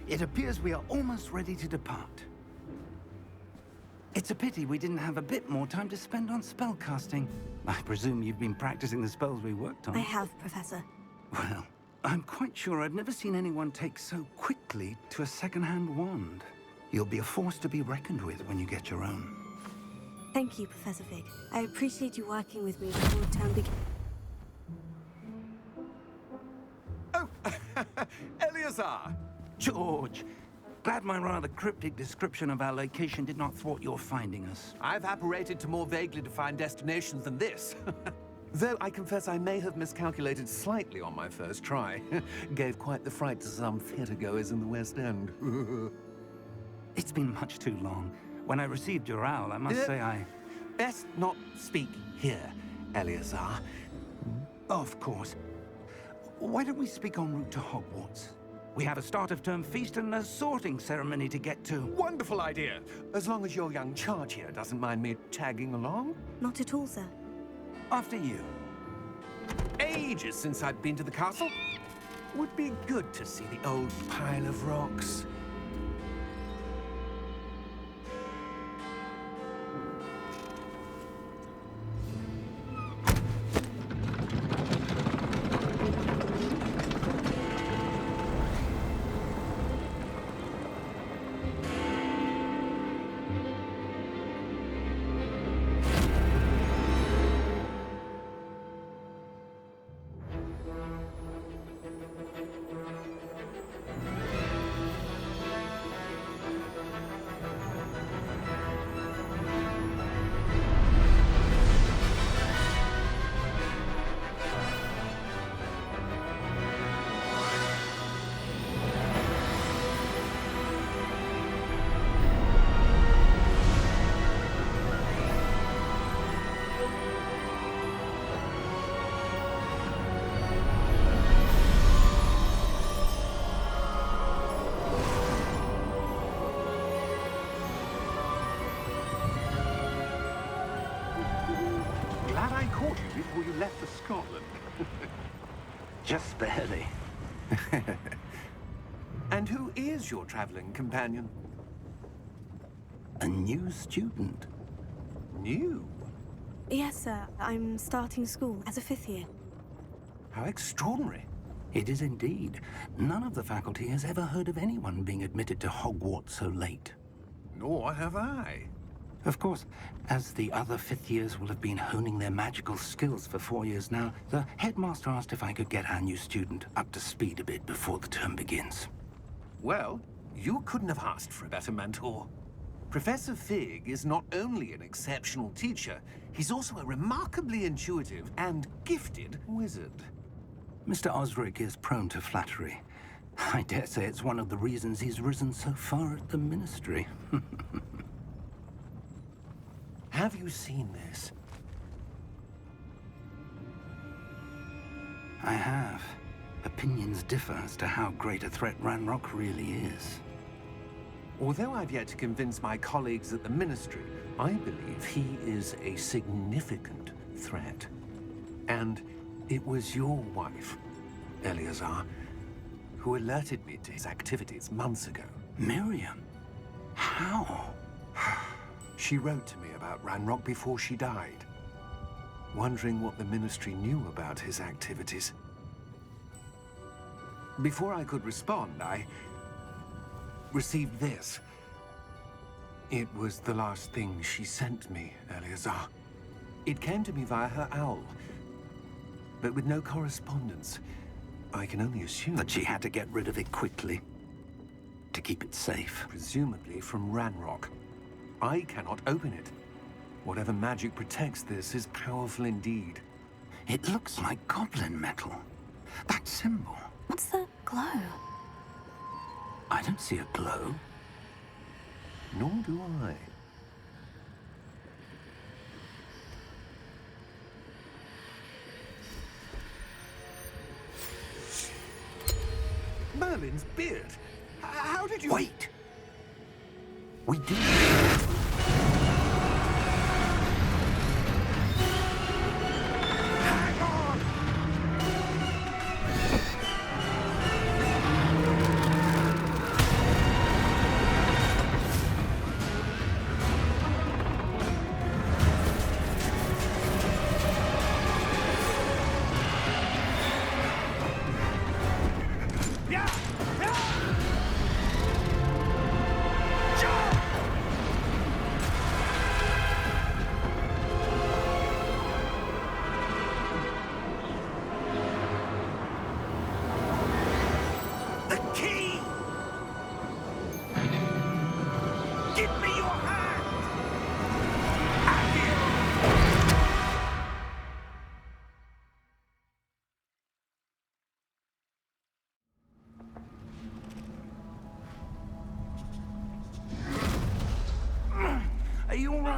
It appears we are almost ready to depart. It's a pity we didn't have a bit more time to spend on spellcasting. I presume you've been practicing the spells we worked on. I have, Professor. Well, I'm quite sure I've never seen anyone take so quickly to a second-hand wand. You'll be a force to be reckoned with when you get your own. Thank you, Professor Fig. I appreciate you working with me before term begins. Oh, Eleazar! George, glad my rather cryptic description of our location did not thwart your finding us. I've apparated to more vaguely defined destinations than this. Though I confess I may have miscalculated slightly on my first try. Gave quite the fright to some theatre-goers in the West End. It's been much too long. When I received your owl, I must say I... Best not speak here, Eleazar. Of course. Why don't we speak en route to Hogwarts? We have a start-of-term feast and a sorting ceremony to get to. Wonderful idea! As long as your young charge here doesn't mind me tagging along. Not at all, sir. After you. Ages since I've been to the castle. Would be good to see the old pile of rocks. Glad I caught you before you left for Scotland. Just barely. And who is your traveling companion? A new student. New? Yes, sir. I'm starting school as a 5th year. How extraordinary. It is indeed. None of the faculty has ever heard of anyone being admitted to Hogwarts so late. Nor have I. Of course, as the other 5th years will have been honing their magical skills for 4 years now, the headmaster asked if I could get our new student up to speed a bit before the term begins. Well, you couldn't have asked for a better mentor. Professor Fig is not only an exceptional teacher, he's also a remarkably intuitive and gifted wizard. Mr. Osric is prone to flattery. I dare say it's one of the reasons he's risen so far at the Ministry. Have you seen this? I have. Opinions differ as to how great a threat Ranrock really is. Although I've yet to convince my colleagues at the Ministry, I believe he is a significant threat. And it was your wife, Eleazar, who alerted me to his activities months ago. Miriam? How? She wrote to me about Ranrock before she died, wondering what the Ministry knew about his activities. Before I could respond, I received this. It was the last thing she sent me, Eleazar. It came to me via her owl, but with no correspondence. I can only assume That she had to get rid of it quickly, to keep it safe. presumably from Ranrock. I cannot open it. Whatever magic protects this is powerful indeed. It looks like goblin metal. That symbol. What's the glow? I don't see a glow. Nor do I. Merlin's beard. How did you... Wait! We did. Hang on!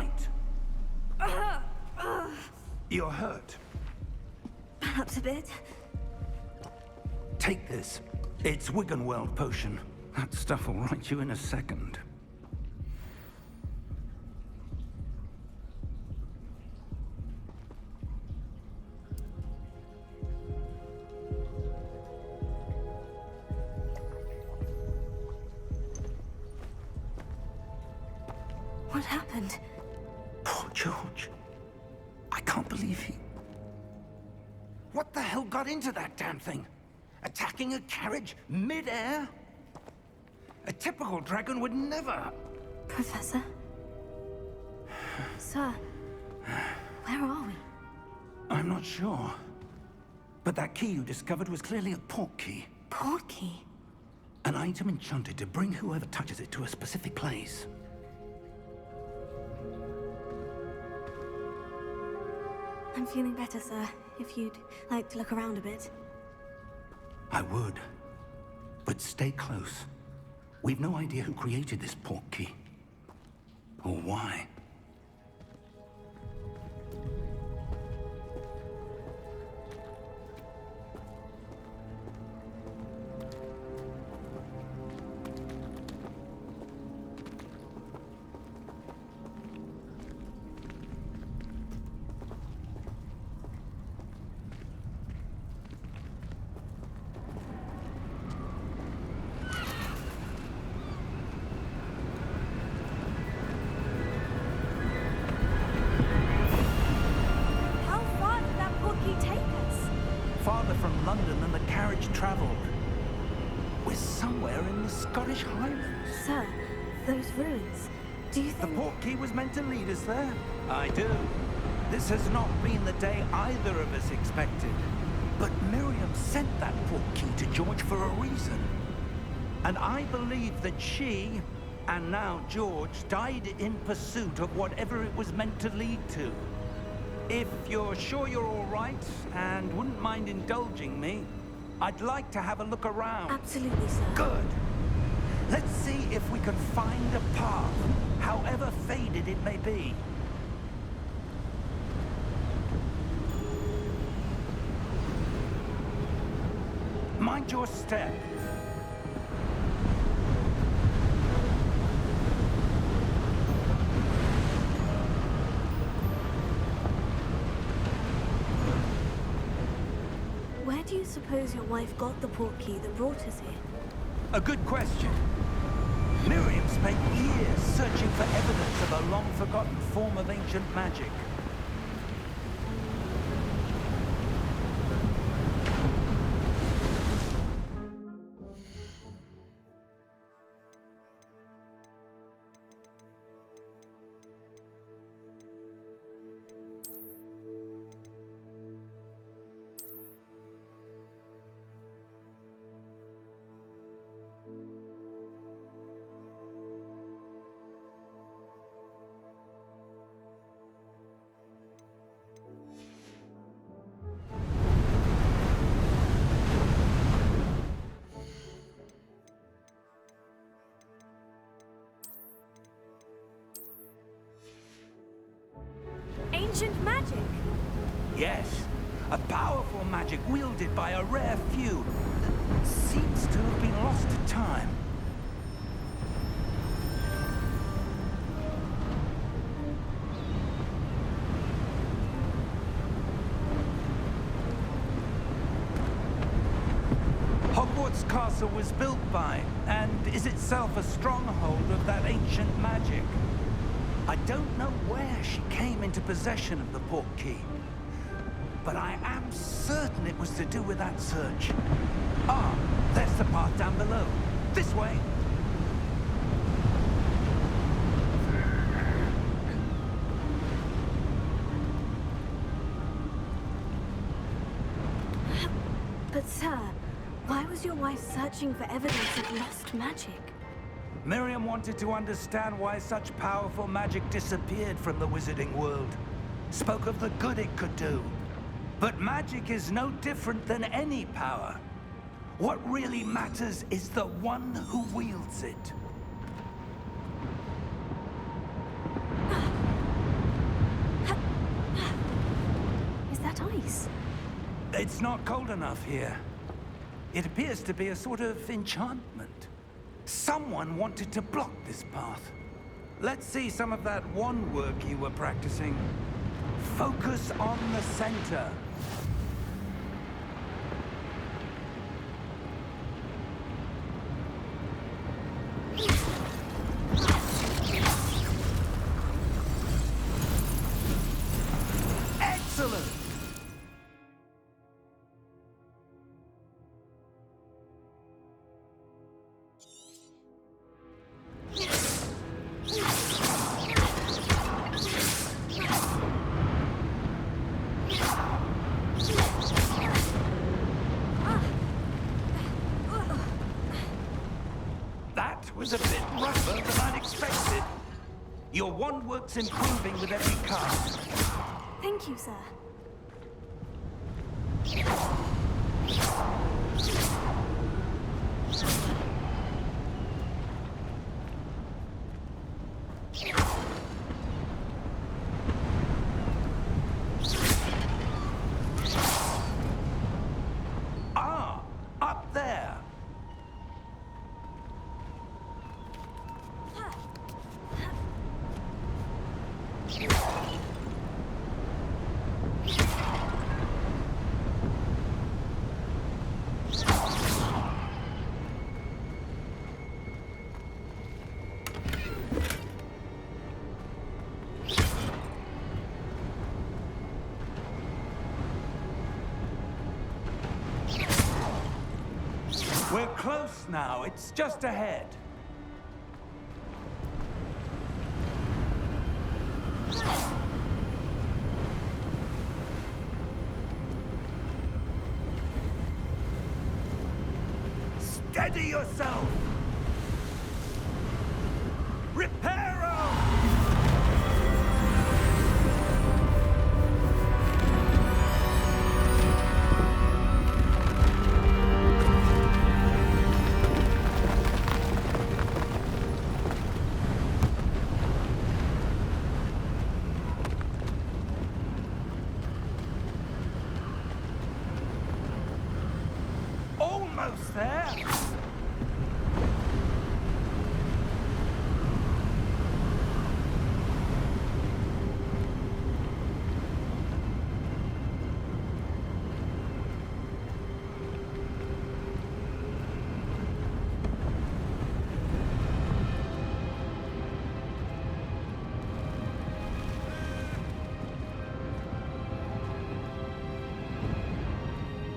right? You're hurt. Perhaps a bit. Take this. It's Wiggenweld potion. That stuff will right you in a second. What happened? Poor George. I can't believe he... What the hell got into that damn thing? Attacking a carriage mid-air? A typical dragon would never... Professor? Sir, where are we? I'm not sure. But that key you discovered was clearly a port key. Port key? An item enchanted to bring whoever touches it to a specific place. I'm feeling better, sir. If you'd like to look around a bit. I would. But stay close. We've no idea who created this port key. Or why. Farther from London than the carriage traveled. We're somewhere in the Scottish Highlands. Sir, those ruins. Do you The think... port key was meant to lead us there? I do. This has not been the day either of us expected. But Miriam sent that port key to George for a reason. And I believe that she, and now George, died in pursuit of whatever it was meant to lead to. If you're sure you're all right, and wouldn't mind indulging me, I'd like to have a look around. Absolutely, sir. Good. Let's see if we can find a path, however faded it may be. Mind your step. Where do you suppose your wife got the port key that brought us here? A good question. Miriam spent years searching for evidence of a long-forgotten form of ancient magic. Ancient magic! Yes, a powerful magic wielded by a rare few that seems to have been lost to time. Hogwarts Castle was built by, and is itself a stronghold of that ancient magic. I don't know where she came into possession of the port key, but I am certain it was to do with that search. Ah, there's the path down below. This way. But sir, why was your wife searching for evidence of lost magic? Miriam wanted to understand why such powerful magic disappeared from the wizarding world. Spoke of the good it could do. But magic is no different than any power. What really matters is the one who wields it. that ice? It's not cold enough here. It appears to be a sort of enchantment. Someone wanted to block this path. Let's see some of that wand work you were practicing. Focus on the center. Excellent! That was a bit rougher than I'd expected. Your wand work's improving with every cast. Thank you, sir. Ah, up there. We're close now. It's just ahead. Steady yourself! Reparo! Almost there!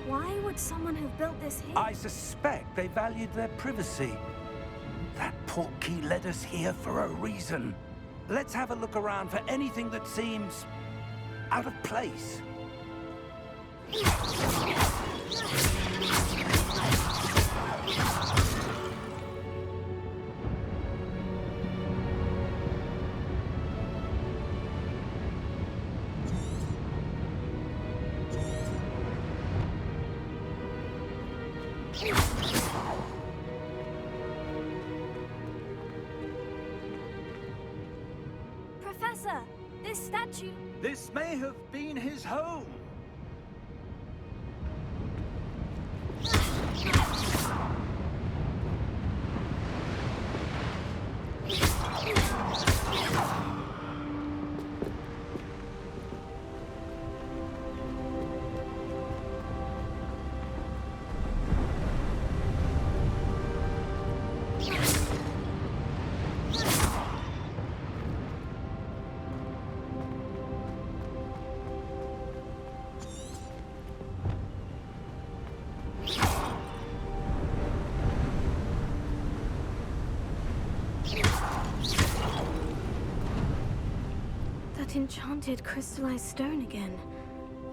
Why would someone have built this here? I suspect they valued their privacy. That portkey led us here for a reason. Let's have a look around for anything that seems out of place. Professor, this statue... This may have been his home. That enchanted crystallized stone again.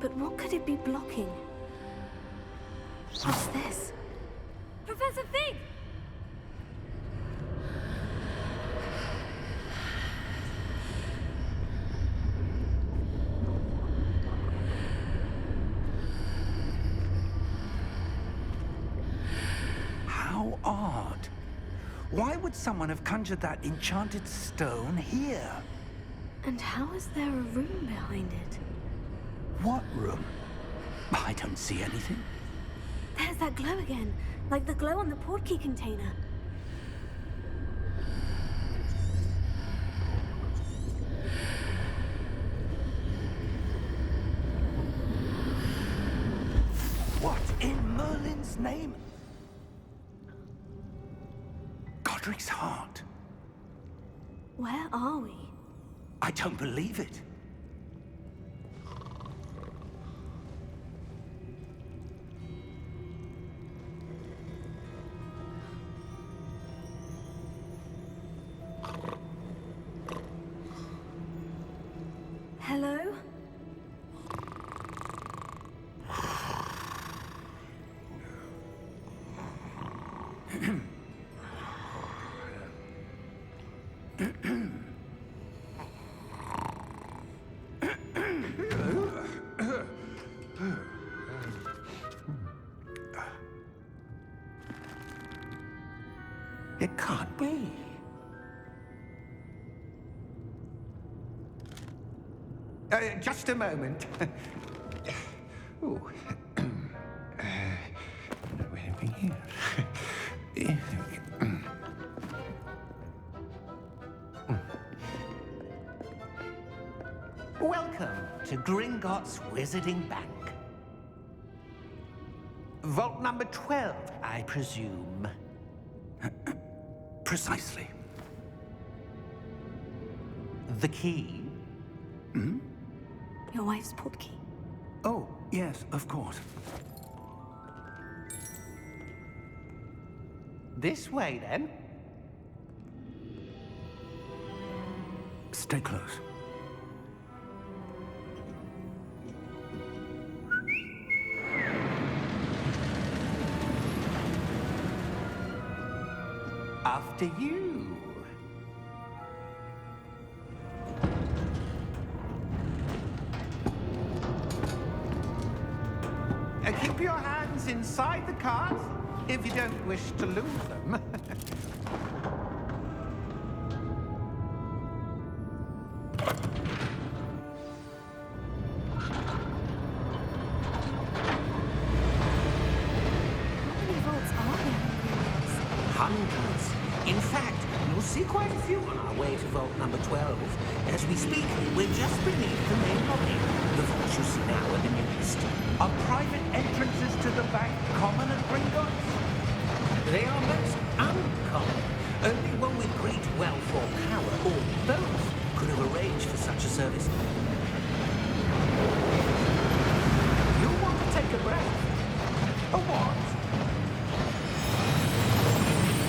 But what could it be blocking? What's this? Professor Fig! How odd. Why would someone have conjured that enchanted stone here? And how is there a room behind it? What room? I don't see anything. There's that glow again, like the glow on the portkey container. What in Merlin's name? Godric's heart. Where are we? I don't believe it. Hello? It can't be. Just a moment. Ooh. Where are we here? Welcome to Gringotts Wizarding Bank. Vault number 12, I presume. Precisely. The key? Your wife's portkey. Oh, yes, of course. This way, then. Stay close. After you. Keep your hands inside the cart if you don't wish to lose them. How many vaults are there in Gringotts? Hundreds. In fact, you'll see quite a few on our way to vault number 12. As we speak, we're just beneath the main lobby. The vaults you see now are the newest. Are private entrances to the bank common at Gringotts? They are most uncommon. Only one with great wealth or power, or both, could have arranged for such a service. You'll want to take a breath. A what?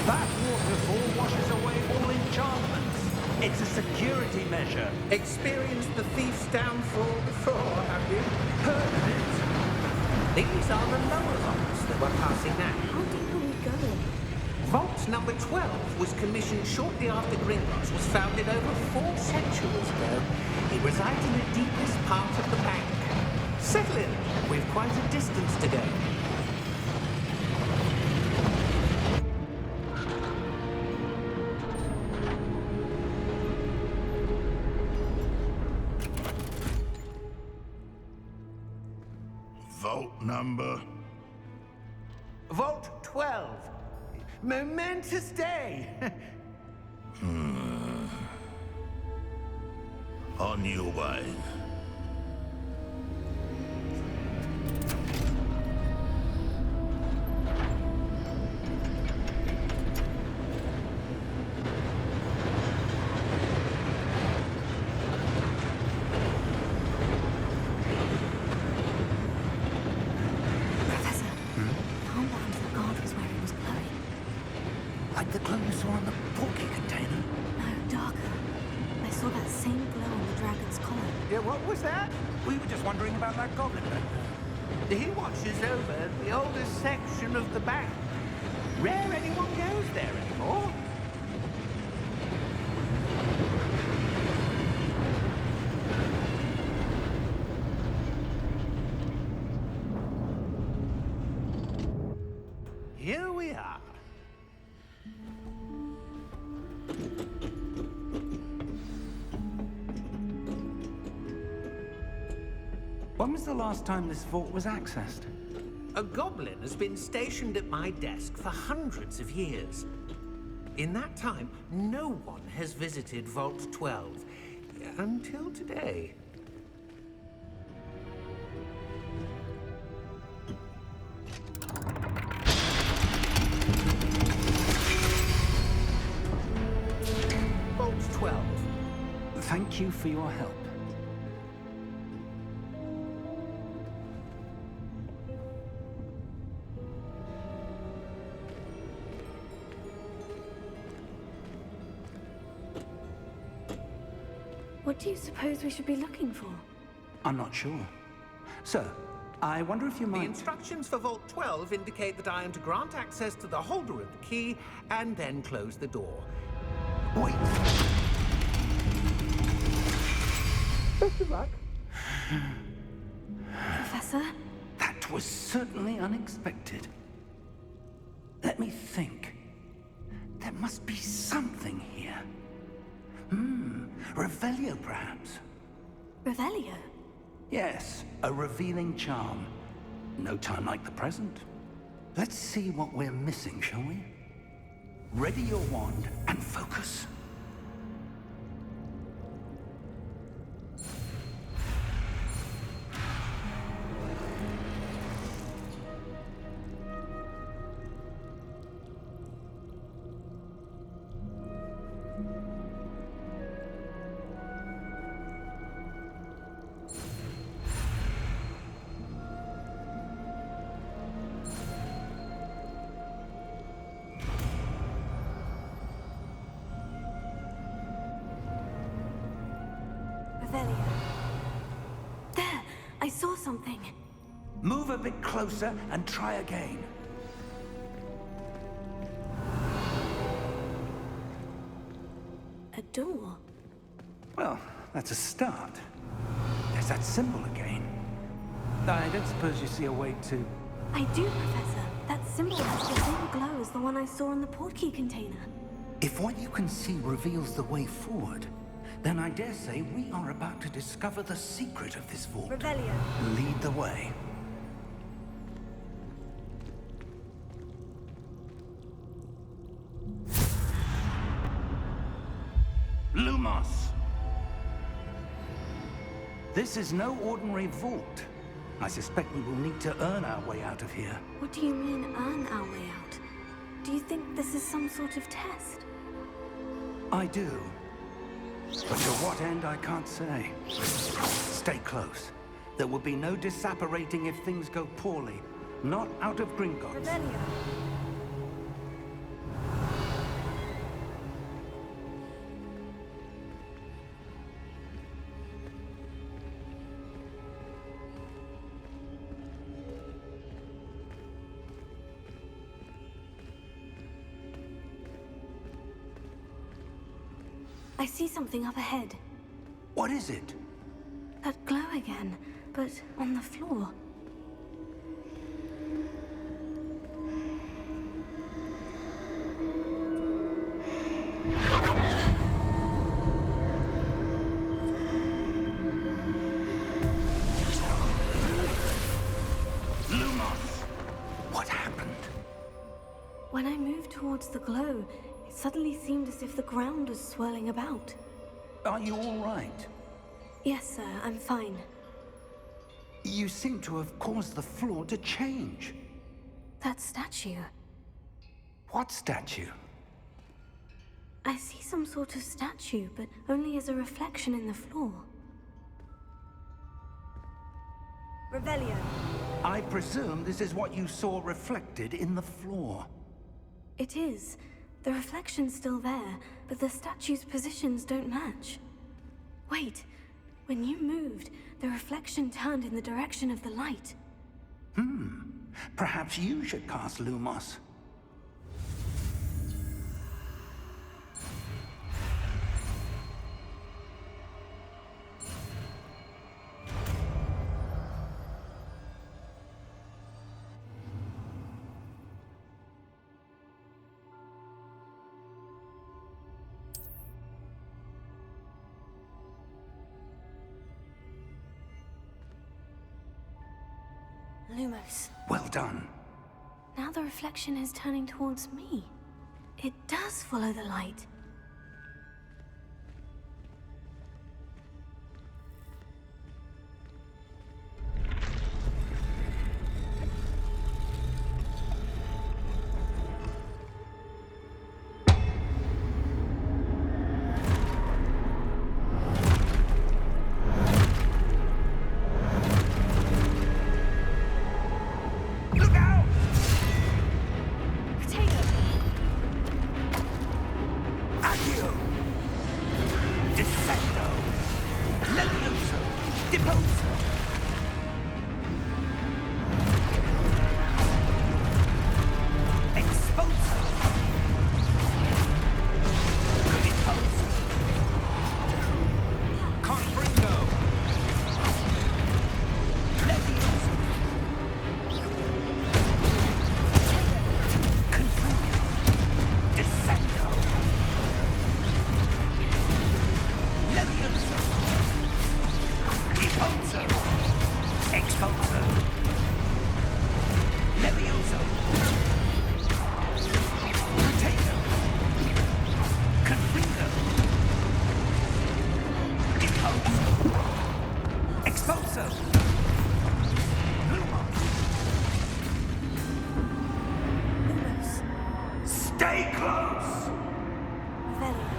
That waterfall washes away all enchantments. It's a security measure. Experienced the thief's downfall before, have you? Heard of it? These are the lower vaults that we're passing now. How deep are we going? Vault number 12 was commissioned shortly after Gringotts was founded over 4 centuries ago. It resides in the deepest part of the bank. Settle in. We've quite a distance to go. Vault number? Vault 12. Momentous day. On your way. Professor, the armband that guard was wearing was glowing. Like the glow you saw on the portkey container. No, darker. I saw that same glow on the dragon's collar. Yeah, what was that? We were just wondering about that goblin back there. He watches over the oldest section of the bank. Rare anyone goes there anymore. Here we are. When was the last time this vault was accessed? A goblin has been stationed at my desk for hundreds of years. In that time, no one has visited Vault 12 until today. Vault 12. Thank you for your help. What do you suppose we should be looking for? I'm not sure. Sir, I wonder if you The might... instructions for Vault 12 indicate that I am to grant access to the holder of the key and then close the door. Wait! Best of luck. Professor? That was certainly unexpected. Let me think. There must be something here. Revelio, perhaps? Revelio? Yes, a revealing charm. No time like the present. Let's see what we're missing, shall we? Ready your wand and focus. Revelio. There! I saw something. Move a bit closer and try again. A door. Well, that's a start. There's that symbol again. I don't suppose you see a way to... I do, Professor. That symbol has the same glow as the one I saw in the portkey container. If what you can see reveals the way forward, then I dare say we are about to discover the secret of this vault. Revelio. Lead the way. Lumos! This is no ordinary vault. I suspect we will need to earn our way out of here. What do you mean, earn our way out? Do you think this is some sort of test? I do. But to what end, I can't say. Stay close. There will be no disapparating if things go poorly. Not out of Gringotts. Revelio. I see something up ahead. What is it? That glow again, but on the floor. Lumos! What happened? When I moved towards the glow, it suddenly seemed as if the ground was swirling about. Are you all right? Yes, sir, I'm fine. You seem to have caused the floor to change. That statue. What statue? I see some sort of statue, but only as a reflection in the floor. Revelio. I presume this is what you saw reflected in the floor. It is. The reflection's still there, but the statue's positions don't match. Wait. When you moved, the reflection turned in the direction of the light. Perhaps you should cast Lumos. Lumos. Well done. Now the reflection is turning towards me. It does follow the light. Look out! Potato! Accio! Descendo! Levioso! Deposo! Exposo! Deposo! Confringo! Levioso! Confringo! Descendo! Levioso! Deposo! Exposo! Levioso! Potato! Confringo! Deposo! Exposo! Lumos! Lumos. Stay close! Revelio.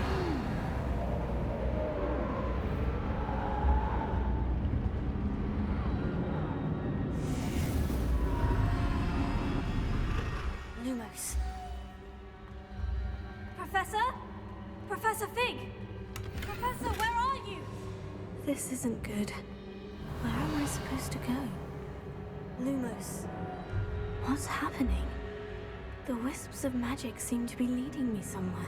Lumos. Professor? Professor Fig! Professor, where are you? This isn't good. Where am I supposed to go? Lumos. What's happening? The wisps of magic seem to be leading me somewhere.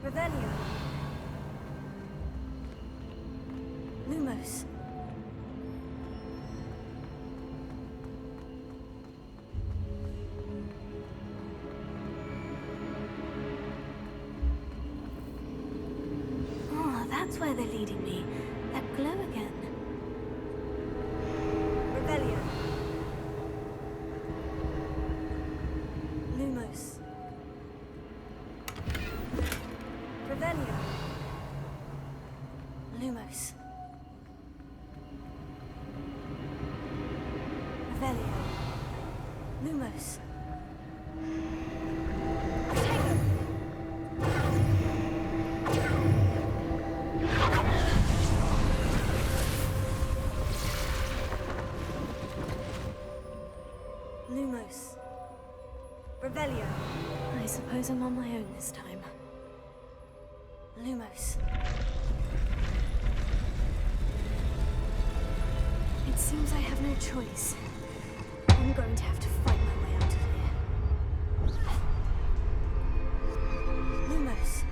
Revelio. Lumos. Oh, that's where they're leading me. That glow again. Revelio. Lumos. Revelio. Lumos. Revelio. Lumos. Potato. Lumos. Revelio. I suppose I'm on my own this time. Lumos. It seems I have no choice. I'm going to have to fight my way out of here. Lumos.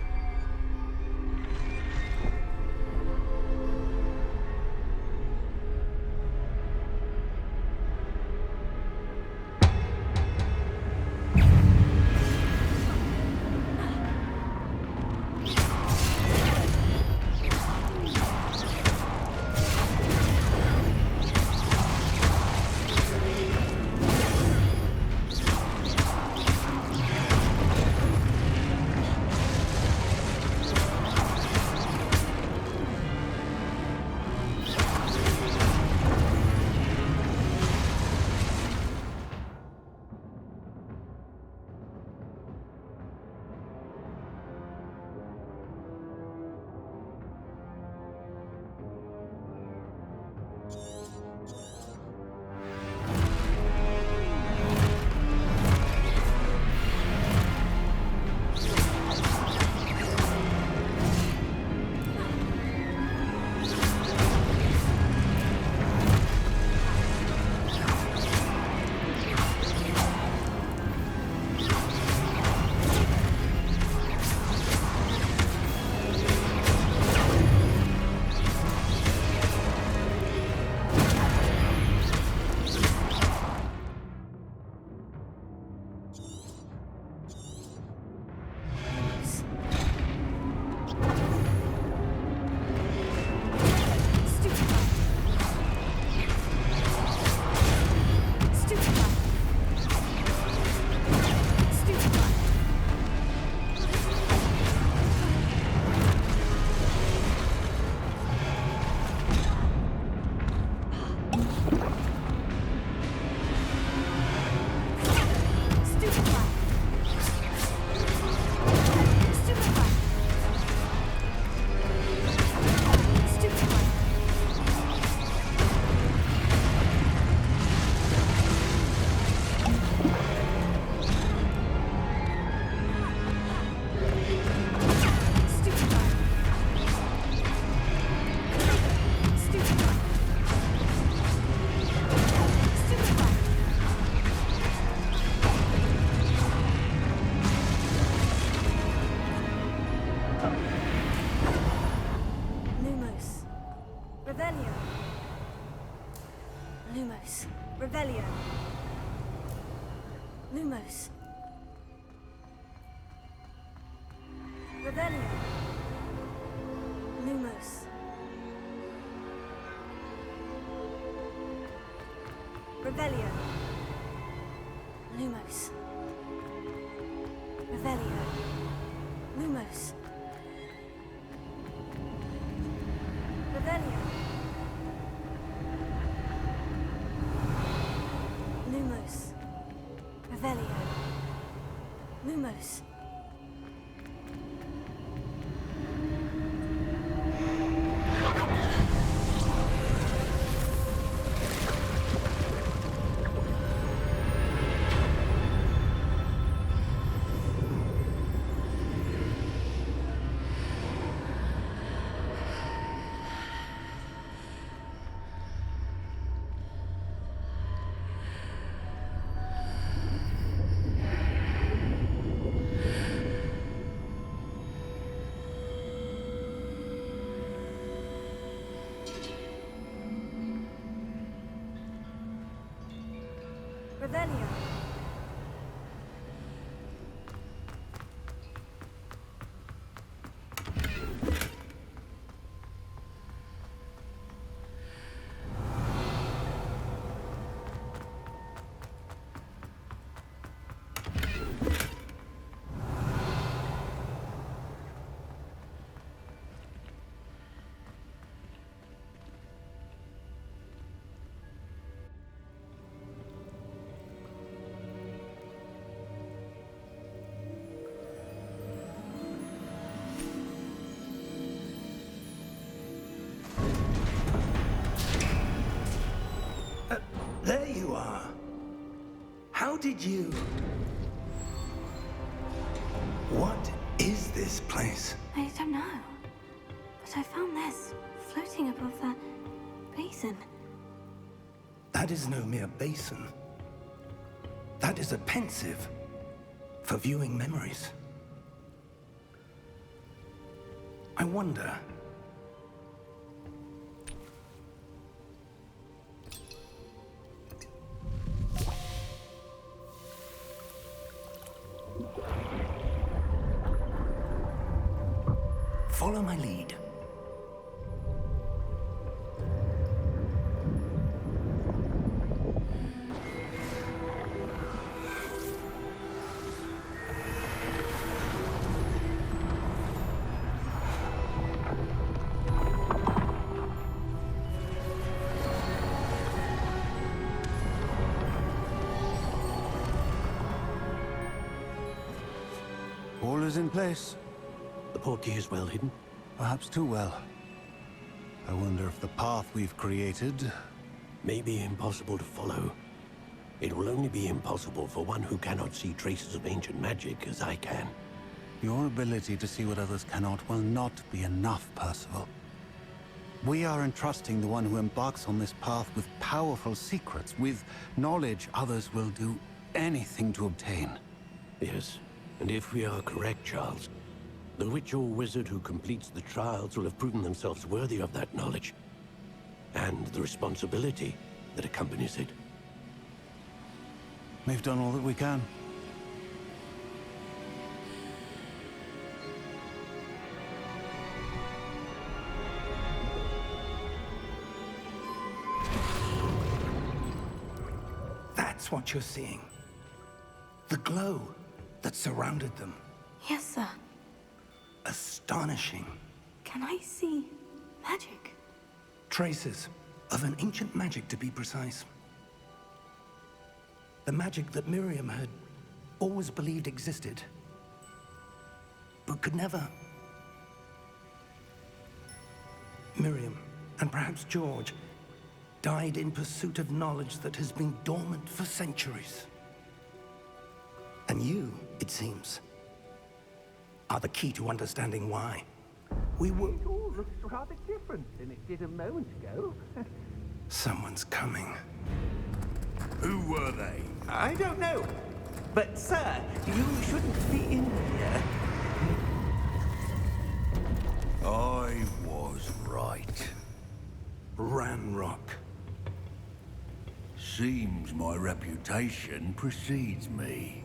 Revelio. Lumos. Revelio. Lumos. Revelio. Lumos. Revelio. Lumos. Revelio. Lumos. Revelio. Lumos. Revelio. Lumos. Revelio. There you are. How did you... What is this place? I don't know. But I found this floating above that basin. That is no mere basin. That is a pensive for viewing memories. I wonder... Follow my lead. All is in place. The portkey is well hidden. Perhaps too well. I wonder if the path we've created... May be impossible to follow. It will only be impossible for one who cannot see traces of ancient magic as I can. Your ability to see what others cannot will not be enough, Percival. We are entrusting the one who embarks on this path with powerful secrets, with knowledge others will do anything to obtain. Yes, and if we are correct, Charles, the witch or wizard who completes the trials will have proven themselves worthy of that knowledge, and the responsibility that accompanies it. We've done all that we can. That's what you're seeing. The glow that surrounded them. Yes, sir. Astonishing. Can I see magic? Traces of an ancient magic, to be precise. The magic that Miriam had always believed existed, but could never. Miriam, and perhaps George, died in pursuit of knowledge that has been dormant for centuries. And you, it seems, are the key to understanding why. We were... It all looks rather different than it did a moment ago. Someone's coming. Who were they? I don't know. But, sir, you shouldn't be in here. I was right. Ranrock. Seems my reputation precedes me.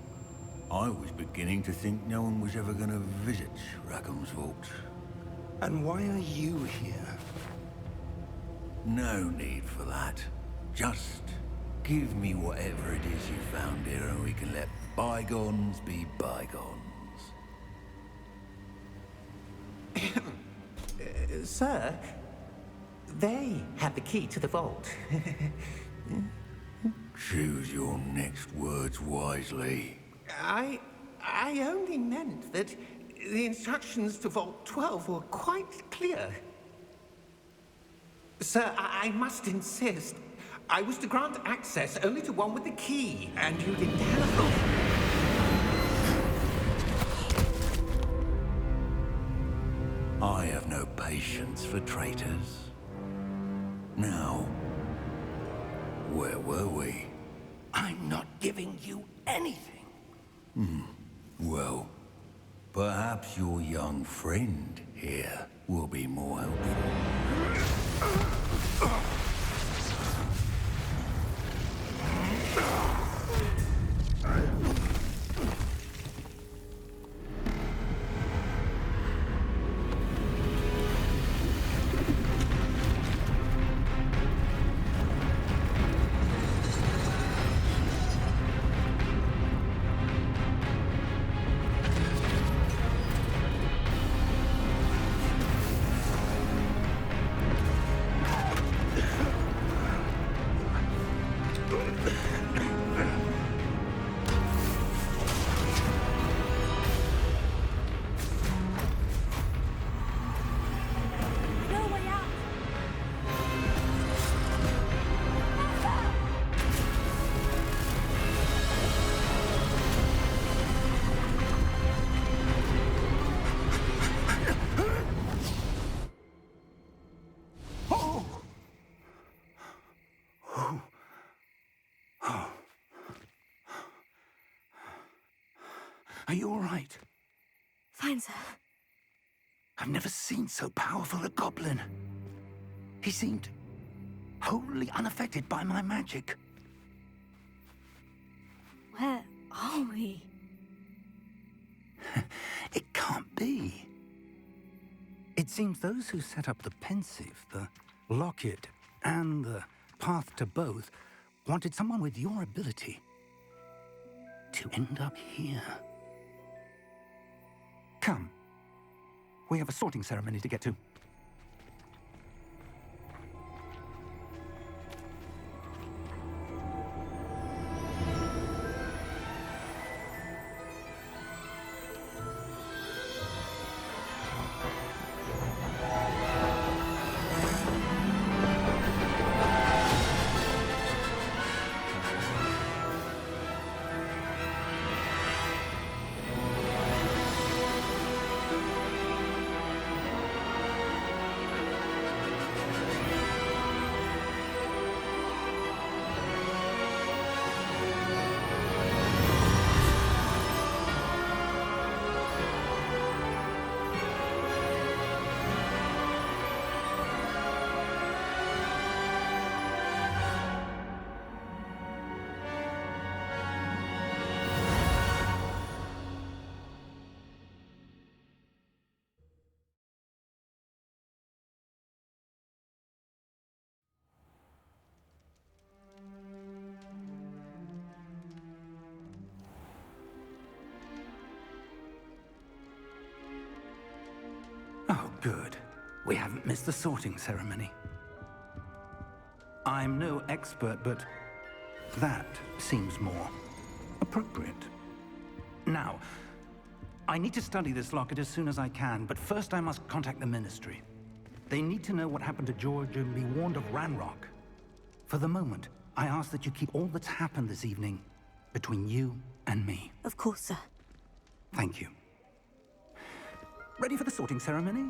I was beginning to think no one was ever gonna visit Rackham's vault. And why are you here? No need for that. Just give me whatever it is you found here and we can let bygones be bygones. Sir, they have the key to the vault. Choose your next words wisely. I only meant that the instructions to Vault 12 were quite clear. Sir, I must insist. I was to grant access only to one with the key, and you didn't have them. I have no patience for traitors. Now, where were we? I'm not giving you anything. Well, perhaps your young friend here will be more helpful. Are you all right? Fine, sir. I've never seen so powerful a goblin. He seemed wholly unaffected by my magic. Where are we? It can't be. It seems those who set up the pensive, the locket, and the path to both wanted someone with your ability to end up here. Come. We have a sorting ceremony to get to. Oh, good. We haven't missed the sorting ceremony. I'm no expert, but that seems more appropriate. Now, I need to study this locket as soon as I can, but first I must contact the Ministry. They need to know what happened to George and be warned of Ranrock. For the moment, I ask that you keep all that's happened this evening between you and me. Of course, sir. Thank you. Ready for the sorting ceremony?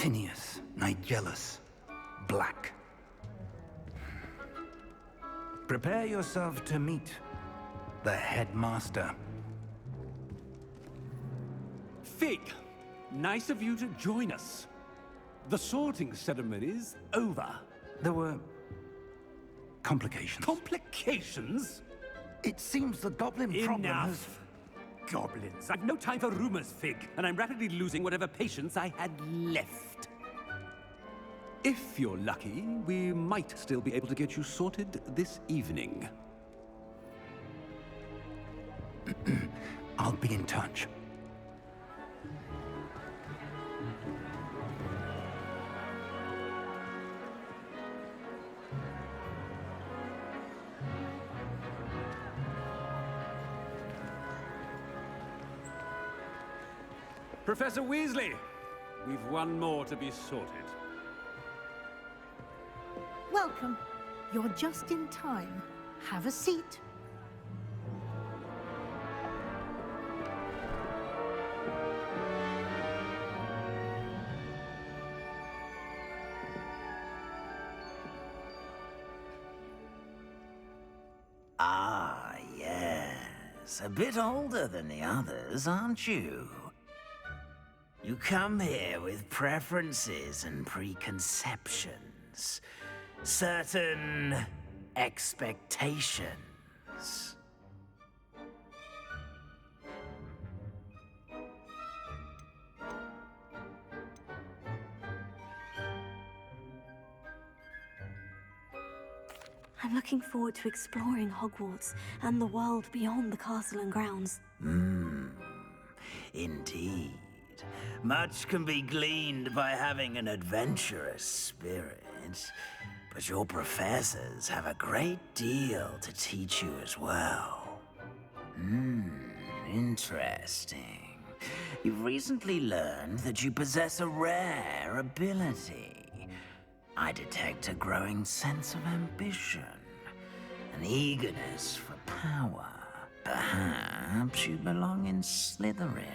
Phineas, Nigellus, Black. Prepare yourself to meet the headmaster. Fig, nice of you to join us. The sorting ceremony's over. There were complications. Complications? It seems the goblin problem has... Enough! Goblins. I've no time for rumors, Fig, and I'm rapidly losing whatever patience I had left. If you're lucky, we might still be able to get you sorted this evening. I'll be in touch. Professor Weasley, we've one more to be sorted. Welcome. You're just in time. Have a seat. Ah, yes. A bit older than the others, aren't you? You come here with preferences and preconceptions. Certain expectations. I'm looking forward to exploring Hogwarts and the world beyond the castle and grounds. Indeed. Much can be gleaned by having an adventurous spirit, but your professors have a great deal to teach you as well. Interesting. You've recently learned that you possess a rare ability. I detect a growing sense of ambition, an eagerness for power. Perhaps you belong in Slytherin.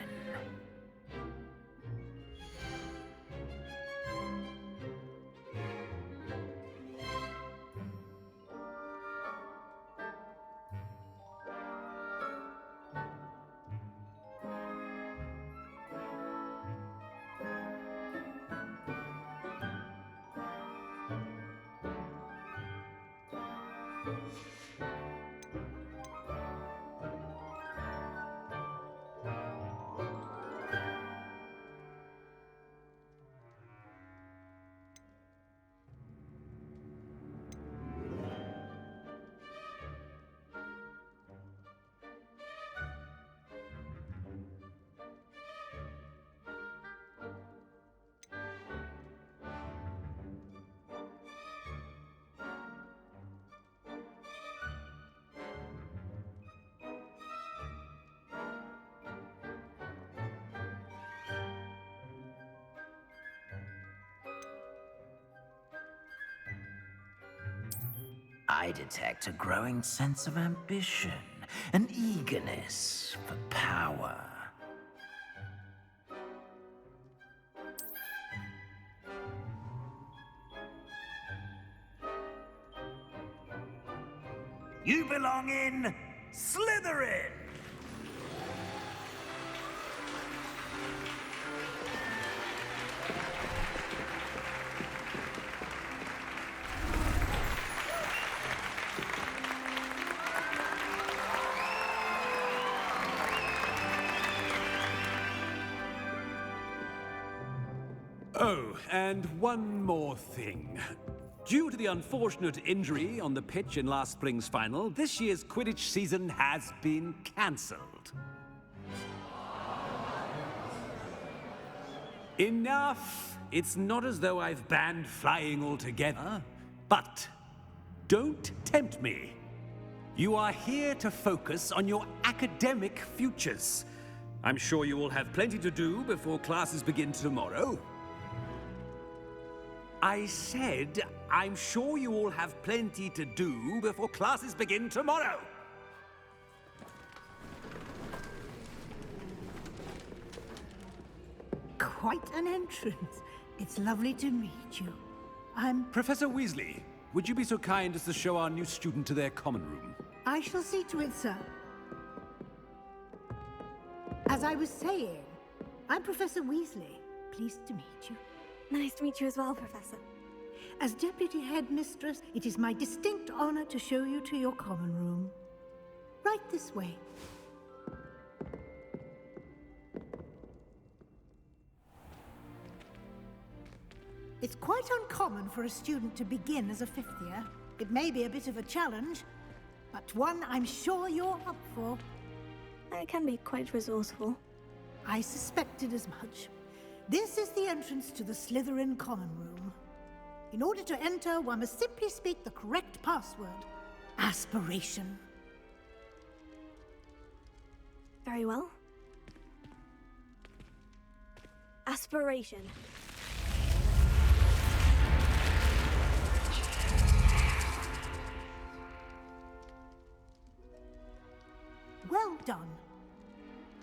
I detect a growing sense of ambition, an eagerness for power. You belong in Slytherin! Oh, and one more thing. Due to the unfortunate injury on the pitch in last spring's final, this year's Quidditch season has been cancelled. Enough! It's not as though I've banned flying altogether. But don't tempt me. You are here to focus on your academic futures. I'm sure you will have plenty to do before classes begin tomorrow. I said, I'm sure you all have plenty to do before classes begin tomorrow. Quite an entrance. It's lovely to meet you. Professor Weasley, would you be so kind as to show our new student to their common room? I shall see to it, sir. As I was saying, I'm Professor Weasley. Pleased to meet you. Nice to meet you as well, Professor. As Deputy Headmistress, it is my distinct honor to show you to your common room. Right this way. It's quite uncommon for a student to begin as a fifth year. It may be a bit of a challenge, but one I'm sure you're up for. I can be quite resourceful. I suspected as much. This is the entrance to the Slytherin common room. In order to enter, one must simply speak the correct password. Aspiration. Very well. Aspiration. Well done.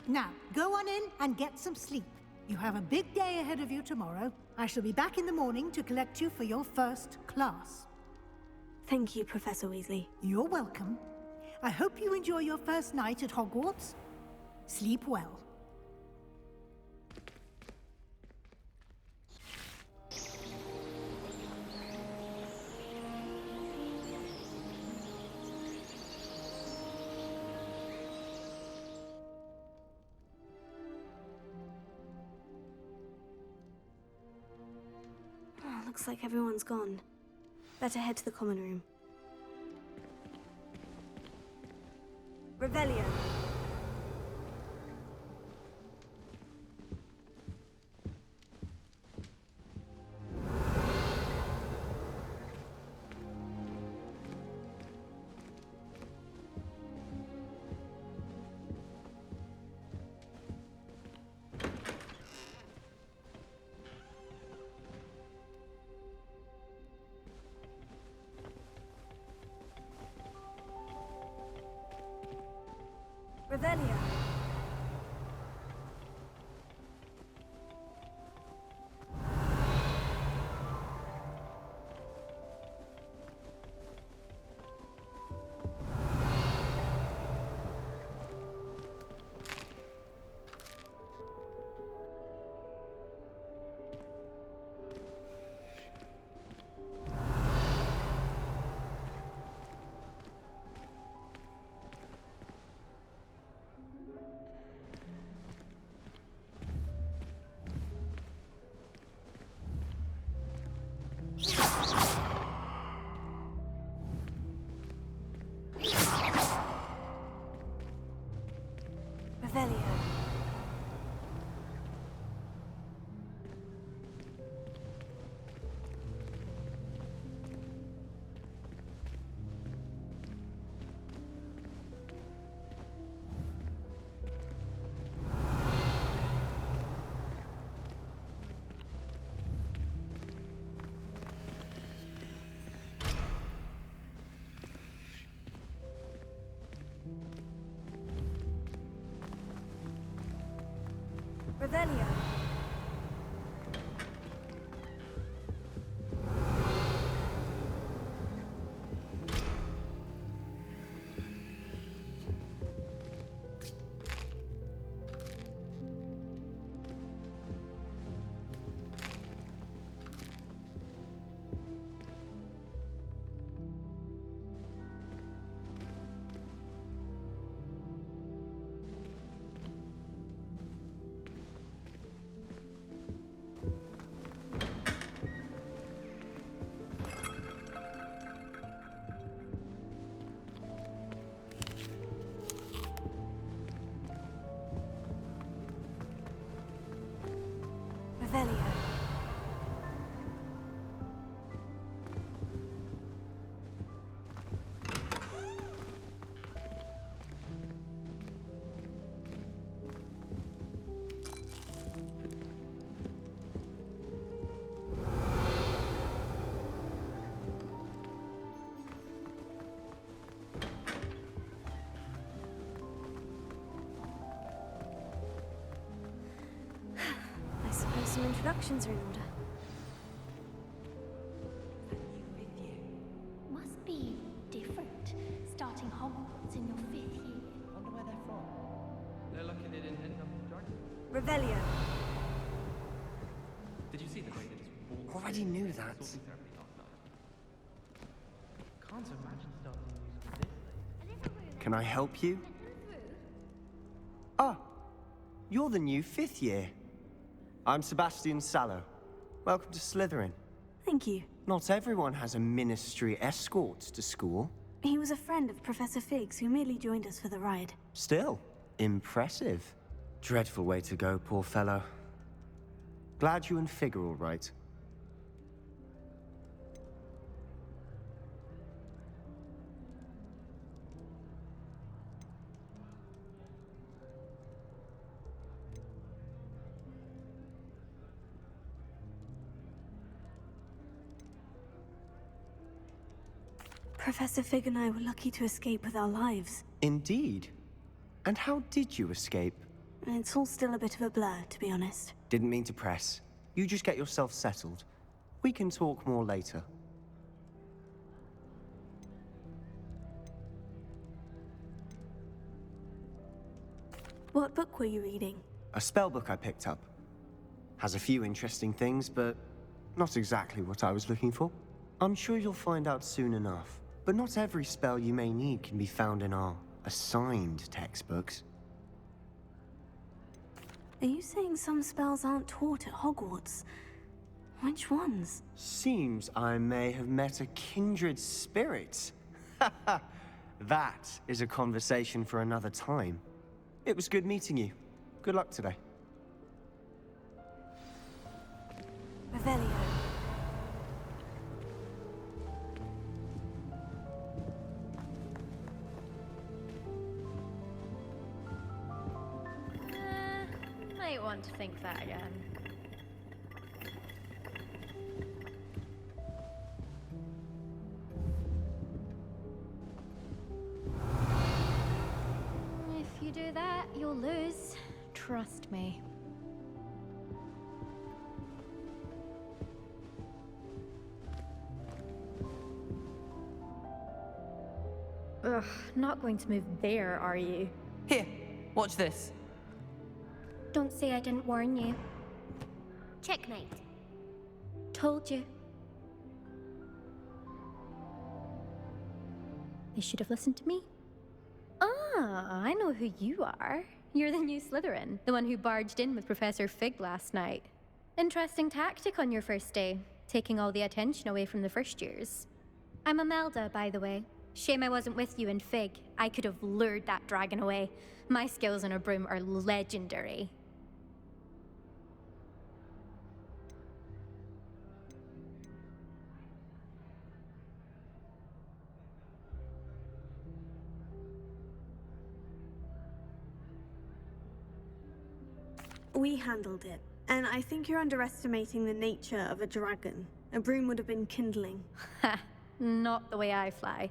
Now, go on in and get some sleep. You have a big day ahead of you tomorrow. I shall be back in the morning to collect you for your first class. Thank you, Professor Weasley. You're welcome. I hope you enjoy your first night at Hogwarts. Sleep well. Looks like everyone's gone. Better head to the common room. Revelio. Revelio. Revelio. Revelio. Revelio. I suppose some introductions are in order. Revelio. Did you see the way they just walked? Already knew that. Can't imagine starting music. Can I help you? Ah, you're the new 5th year. I'm Sebastian Sallow. Welcome to Slytherin. Thank you. Not everyone has a ministry escort to school. He was a friend of Professor Fig's who merely joined us for the ride. Still, impressive. Dreadful way to go, poor fellow. Glad you and Fig are all right. Professor Fig and I were lucky to escape with our lives. Indeed. And how did you escape? It's all still a bit of a blur, to be honest. Didn't mean to press. You just get yourself settled. We can talk more later. What book were you reading? A spell book I picked up. Has a few interesting things, but not exactly what I was looking for. I'm sure you'll find out soon enough. But not every spell you may need can be found in our assigned textbooks. Are you saying some spells aren't taught at Hogwarts? Which ones? Seems I may have met a kindred spirit. That is a conversation for another time. It was good meeting you. Good luck today. Revelio. Might want to think that again. If you do that, you'll lose. Trust me. Ugh, not going to move there, are you? Here, watch this. Don't say I didn't warn you. Checkmate. Told you. They should have listened to me. Ah, I know who you are. You're the new Slytherin, the one who barged in with Professor Fig last night. Interesting tactic on your first day, taking all the attention away from the first years. I'm Imelda, by the way. Shame I wasn't with you in Fig. I could have lured that dragon away. My skills on a broom are legendary. We handled it, and I think you're underestimating the nature of a dragon. A broom would have been kindling. Ha! Not the way I fly.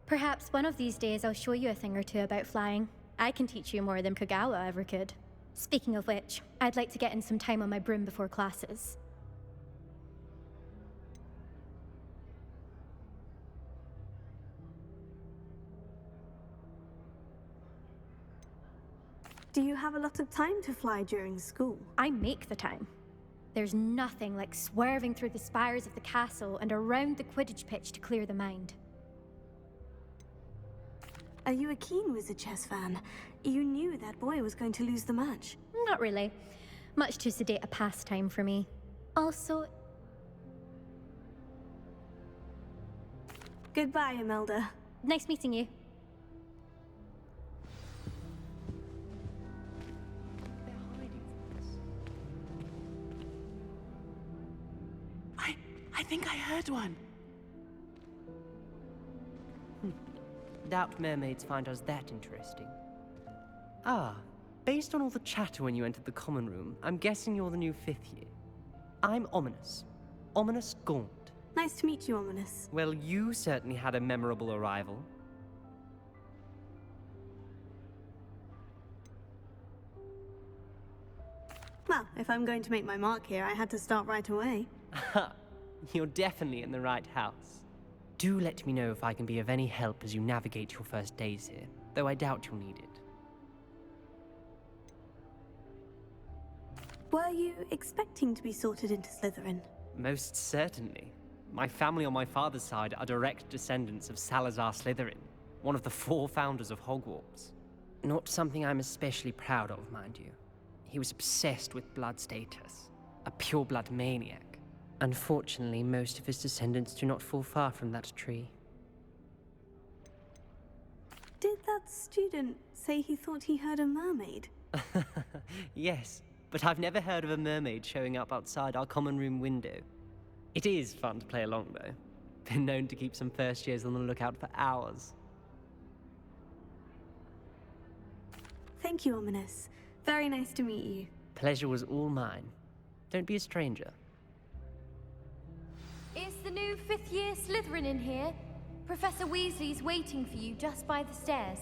Perhaps one of these days I'll show you a thing or two about flying. I can teach you more than Kagawa ever could. Speaking of which, I'd like to get in some time on my broom before classes. Do you have a lot of time to fly during school? I make the time. There's nothing like swerving through the spires of the castle and around the Quidditch pitch to clear the mind. Are you a keen Wizard chess fan? You knew that boy was going to lose the match. Not really. Much too sedate a pastime for me. Also... Goodbye, Imelda. Nice meeting you. I think I heard one. Doubt mermaids find us that interesting. Ah, based on all the chatter when you entered the common room, I'm guessing you're the new 5th year. I'm Ominous. Ominous Gaunt. Nice to meet you, Ominous. Well, you certainly had a memorable arrival. Well, if I'm going to make my mark here, I had to start right away. Ha! You're definitely in the right house. Do let me know if I can be of any help as you navigate your first days here, though I doubt you'll need it. Were you expecting to be sorted into Slytherin? Most certainly. My family on my father's side are direct descendants of Salazar Slytherin, one of the 4 founders of Hogwarts. Not something I'm especially proud of, mind you. He was obsessed with blood status, a pure-blood maniac. Unfortunately, most of his descendants do not fall far from that tree. Did that student say he thought he heard a mermaid? Yes, but I've never heard of a mermaid showing up outside our common room window. It is fun to play along, though. Been known to keep some first years on the lookout for hours. Thank you, Ominous. Very nice to meet you. Pleasure was all mine. Don't be a stranger. Is the new 5th year Slytherin in here? Professor Weasley's waiting for you just by the stairs.